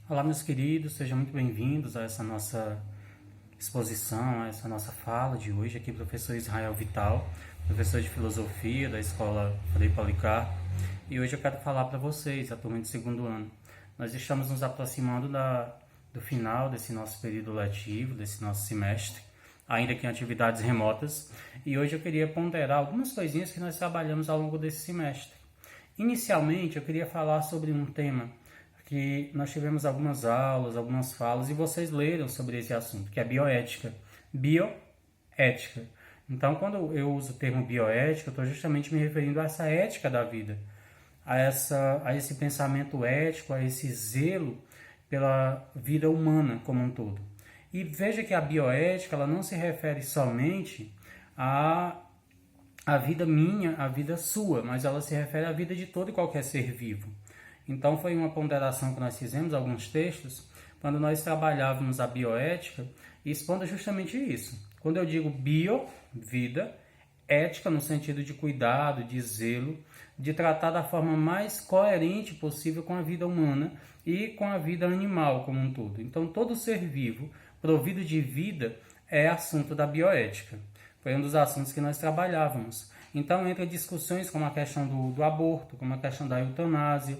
Olá, meus queridos, sejam muito bem-vindos a essa nossa exposição, a essa nossa fala de hoje. Aqui, professor Israel Vital, professor de filosofia da Escola Frei Policarpo. E hoje eu quero falar para vocês, a turma de segundo ano. Nós estamos nos aproximando do final desse nosso período letivo, desse nosso semestre, ainda que em atividades remotas. E hoje eu queria ponderar algumas coisinhas que nós trabalhamos ao longo desse semestre. Inicialmente, eu queria falar sobre um tema que nós tivemos algumas aulas, algumas falas, e vocês leram sobre esse assunto, que é bioética. Bioética. Então, quando eu uso o termo bioética, eu estou justamente me referindo a essa ética da vida, a esse pensamento ético, a esse zelo pela vida humana como um todo. E veja que a bioética ela não se refere somente à vida minha, à vida sua, mas ela se refere à vida de todo e qualquer ser vivo. Então foi uma ponderação que nós fizemos, alguns textos, quando nós trabalhávamos a bioética, expondo justamente isso. Quando eu digo bio, vida, ética no sentido de cuidado, de zelo, de tratar da forma mais coerente possível com a vida humana e com a vida animal como um todo. Então todo ser vivo, provido de vida, é assunto da bioética. Foi um dos assuntos que nós trabalhávamos. Então entra discussões como a questão do aborto, como a questão da eutanásia,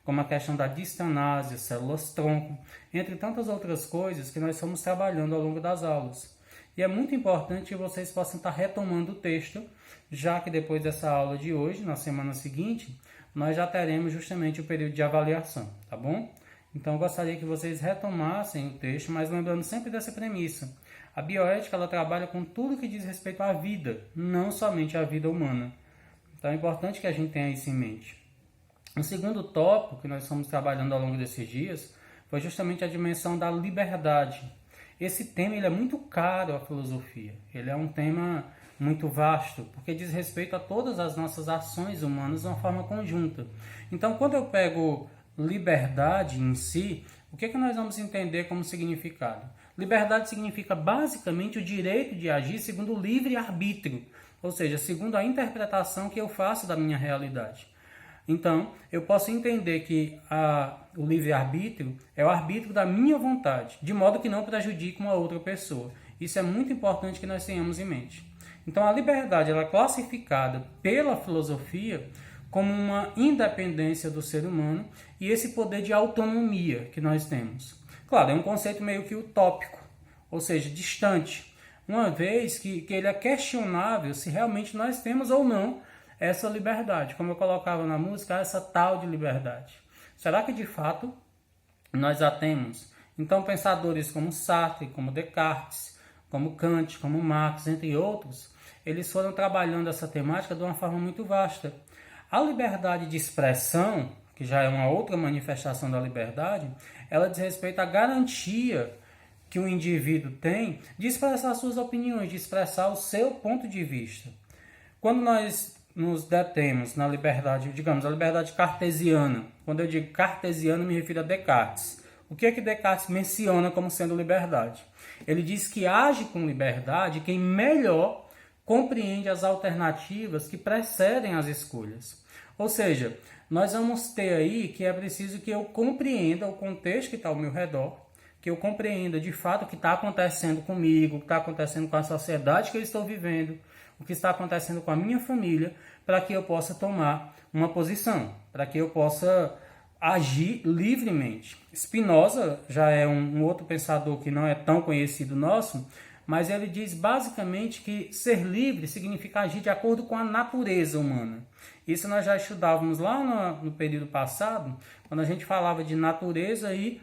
como a questão da distanásia, células-tronco, entre tantas outras coisas que nós fomos trabalhando ao longo das aulas. E é muito importante que vocês possam estar retomando o texto, já que depois dessa aula de hoje, na semana seguinte, nós já teremos justamente o período de avaliação, tá bom? Então eu gostaria que vocês retomassem o texto, mas lembrando sempre dessa premissa. A bioética ela trabalha com tudo que diz respeito à vida, não somente à vida humana. Então é importante que a gente tenha isso em mente. O segundo tópico que nós fomos trabalhando ao longo desses dias foi justamente a dimensão da liberdade. Esse tema ele é muito caro à filosofia, ele é um tema muito vasto, porque diz respeito a todas as nossas ações humanas de uma forma conjunta. Então, quando eu pego liberdade em si, o que nós vamos entender como significado? Liberdade significa basicamente o direito de agir segundo o livre-arbítrio, ou seja, segundo a interpretação que eu faço da minha realidade. Então, eu posso entender que o livre-arbítrio é o arbítrio da minha vontade, de modo que não prejudique uma outra pessoa. Isso é muito importante que nós tenhamos em mente. Então, a liberdade ela é classificada pela filosofia como uma independência do ser humano e esse poder de autonomia que nós temos. Claro, é um conceito meio que utópico, ou seja, distante, uma vez que ele é questionável se realmente nós temos ou não essa liberdade, como eu colocava na música, essa tal de liberdade. Será que de fato nós a temos? Então pensadores como Sartre, como Descartes, como Kant, como Marx, entre outros, eles foram trabalhando essa temática de uma forma muito vasta. A liberdade de expressão, que já é uma outra manifestação da liberdade, ela diz respeito à garantia que o indivíduo tem de expressar suas opiniões, de expressar o seu ponto de vista. Quando nós nos detemos na liberdade, digamos, a liberdade cartesiana. Quando eu digo cartesiano, me refiro a Descartes. O que é que Descartes menciona como sendo liberdade? Ele diz que age com liberdade quem melhor compreende as alternativas que precedem as escolhas. Ou seja, nós vamos ter aí que é preciso que eu compreenda o contexto que está ao meu redor, que eu compreenda de fato o que está acontecendo comigo, o que está acontecendo com a sociedade que eu estou vivendo, o que está acontecendo com a minha família, para que eu possa tomar uma posição, para que eu possa agir livremente. Spinoza já é um outro pensador que não é tão conhecido nosso, mas ele diz basicamente que ser livre significa agir de acordo com a natureza humana. Isso nós já estudávamos lá no período passado, quando a gente falava de natureza e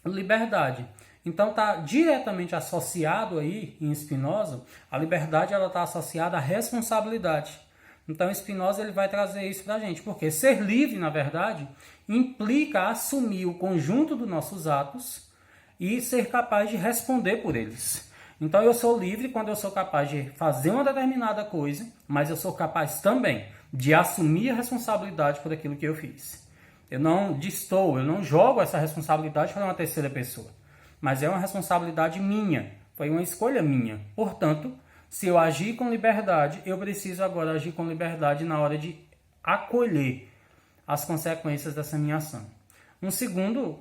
liberdade. Então está diretamente associado aí em Spinoza, a liberdade ela está associada à responsabilidade. Então Spinoza ele vai trazer isso para a gente, porque ser livre, na verdade, implica assumir o conjunto dos nossos atos e ser capaz de responder por eles. Então eu sou livre quando eu sou capaz de fazer uma determinada coisa, mas eu sou capaz também de assumir a responsabilidade por aquilo que eu fiz. Eu não jogo essa responsabilidade para uma terceira pessoa. Mas é uma responsabilidade minha, foi uma escolha minha. Portanto, se eu agir com liberdade, eu preciso agora agir com liberdade na hora de acolher as consequências dessa minha ação. Um segundo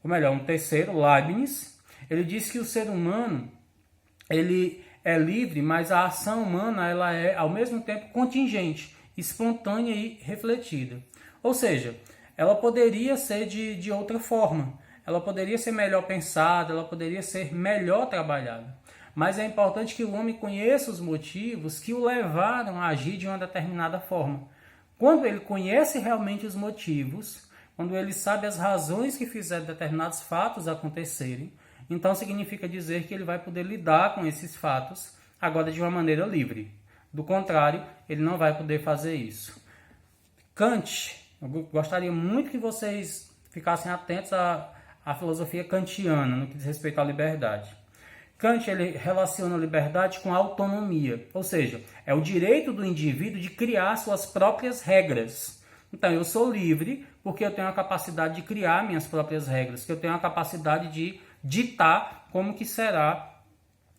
ou melhor, um terceiro, Leibniz, ele diz que o ser humano, ele é livre, mas a ação humana, ela é ao mesmo tempo contingente, espontânea e refletida. Ou seja, ela poderia ser de outra forma, ela poderia ser melhor pensada, ela poderia ser melhor trabalhada. Mas é importante que o homem conheça os motivos que o levaram a agir de uma determinada forma. Quando ele conhece realmente os motivos, quando ele sabe as razões que fizeram determinados fatos acontecerem, então significa dizer que ele vai poder lidar com esses fatos agora de uma maneira livre. Do contrário, ele não vai poder fazer isso. Kant, eu gostaria muito que vocês ficassem atentos à filosofia kantiana no que diz respeito à liberdade. Kant, ele relaciona a liberdade com a autonomia, ou seja, é o direito do indivíduo de criar suas próprias regras. Então, eu sou livre porque eu tenho a capacidade de criar minhas próprias regras, que eu tenho a capacidade de ditar como que será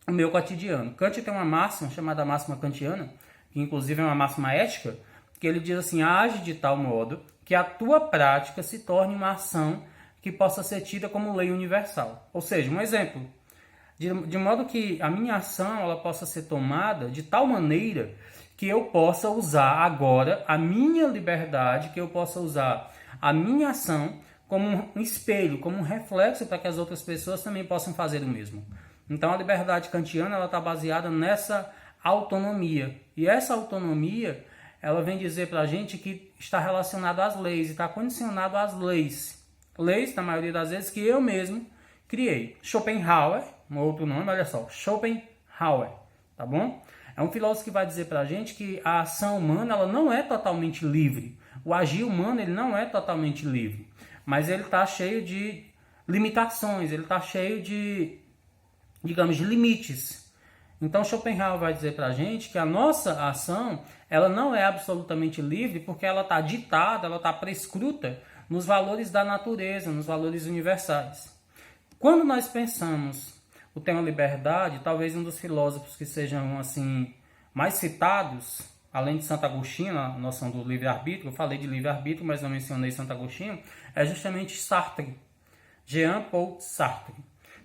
o meu cotidiano. Kant tem uma máxima chamada máxima kantiana, que inclusive é uma máxima ética, que ele diz assim: age de tal modo que a tua prática se torne uma ação que possa ser tida como lei universal. Ou seja, um exemplo, de modo que a minha ação ela possa ser tomada de tal maneira que eu possa usar agora a minha liberdade, que eu possa usar a minha ação como um espelho, como um reflexo para que as outras pessoas também possam fazer o mesmo. Então a liberdade kantiana está baseada nessa autonomia. E essa autonomia ela vem dizer para a gente que está relacionado às leis, está condicionado às leis. Leis, na maioria das vezes, que eu mesmo criei. Schopenhauer, um outro nome, olha só, Schopenhauer, tá bom? É um filósofo que vai dizer para a gente que a ação humana ela não é totalmente livre. O agir humano ele não é totalmente livre. Mas ele está cheio de limitações, ele está cheio de, digamos, de limites. Então Schopenhauer vai dizer para a gente que a nossa ação ela não é absolutamente livre porque ela está ditada, ela está prescruta nos valores da natureza, nos valores universais. Quando nós pensamos o tema liberdade, talvez um dos filósofos que sejam assim mais citados, além de Santo Agostinho, a noção do livre-arbítrio, eu falei de livre-arbítrio, mas não mencionei Santo Agostinho, é justamente Sartre, Jean-Paul Sartre.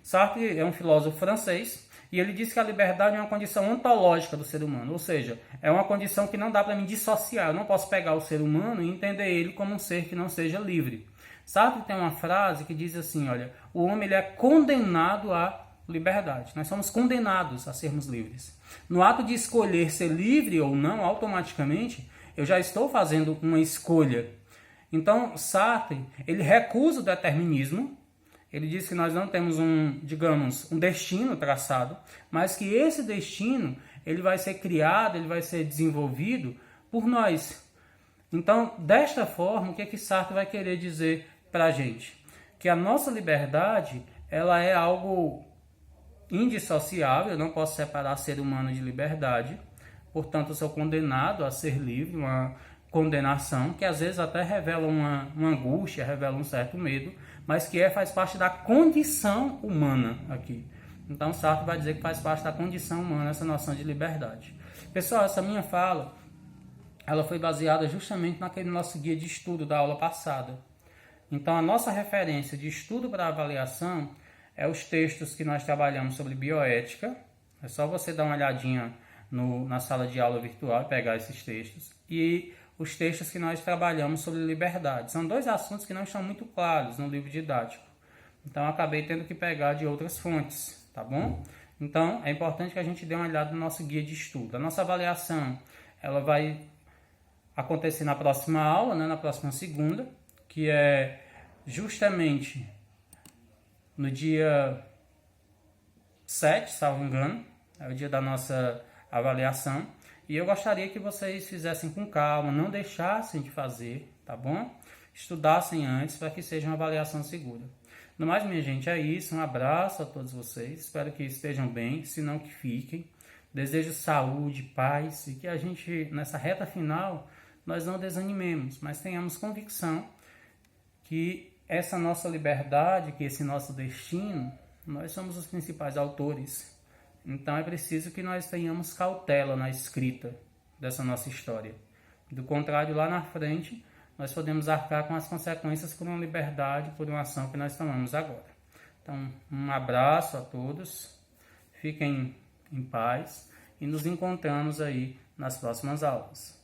Sartre é um filósofo francês e ele diz que a liberdade é uma condição ontológica do ser humano, ou seja, é uma condição que não dá para me dissociar, eu não posso pegar o ser humano e entender ele como um ser que não seja livre. Sartre tem uma frase que diz assim, olha, o homem ele é condenado à liberdade. Nós somos condenados a sermos livres. No ato de escolher ser livre ou não, automaticamente, eu já estou fazendo uma escolha. Então, Sartre, ele recusa o determinismo. Ele diz que nós não temos um destino traçado, mas que esse destino, ele vai ser criado, ele vai ser desenvolvido por nós. Então, desta forma, o que é que Sartre vai querer dizer para a gente? Que a nossa liberdade, ela é algo indissociável, eu não posso separar ser humano de liberdade, portanto eu sou condenado a ser livre, uma condenação que às vezes até revela uma angústia, revela um certo medo, mas que faz parte da condição humana aqui. Então Sartre vai dizer que faz parte da condição humana essa noção de liberdade. Pessoal, essa minha fala, ela foi baseada justamente naquele nosso guia de estudo da aula passada. Então a nossa referência de estudo para avaliação é os textos que nós trabalhamos sobre bioética. É só você dar uma olhadinha na sala de aula virtual e pegar esses textos. E os textos que nós trabalhamos sobre liberdade. São dois assuntos que não estão muito claros no livro didático. Então, eu acabei tendo que pegar de outras fontes, tá bom? Então, é importante que a gente dê uma olhada no nosso guia de estudo. A nossa avaliação, ela vai acontecer na próxima aula, né, na próxima segunda, que é justamente no dia 7, salvo engano, é o dia da nossa avaliação. E eu gostaria que vocês fizessem com calma, não deixassem de fazer, tá bom? Estudassem antes para que seja uma avaliação segura. No mais, minha gente, é isso. Um abraço a todos vocês. Espero que estejam bem, se não que fiquem. Desejo saúde, paz e que a gente, nessa reta final, nós não desanimemos, mas tenhamos convicção que essa nossa liberdade, que esse nosso destino, nós somos os principais autores. Então é preciso que nós tenhamos cautela na escrita dessa nossa história. Do contrário, lá na frente, nós podemos arcar com as consequências por uma liberdade, por uma ação que nós tomamos agora. Então, um abraço a todos, fiquem em paz e nos encontramos aí nas próximas aulas.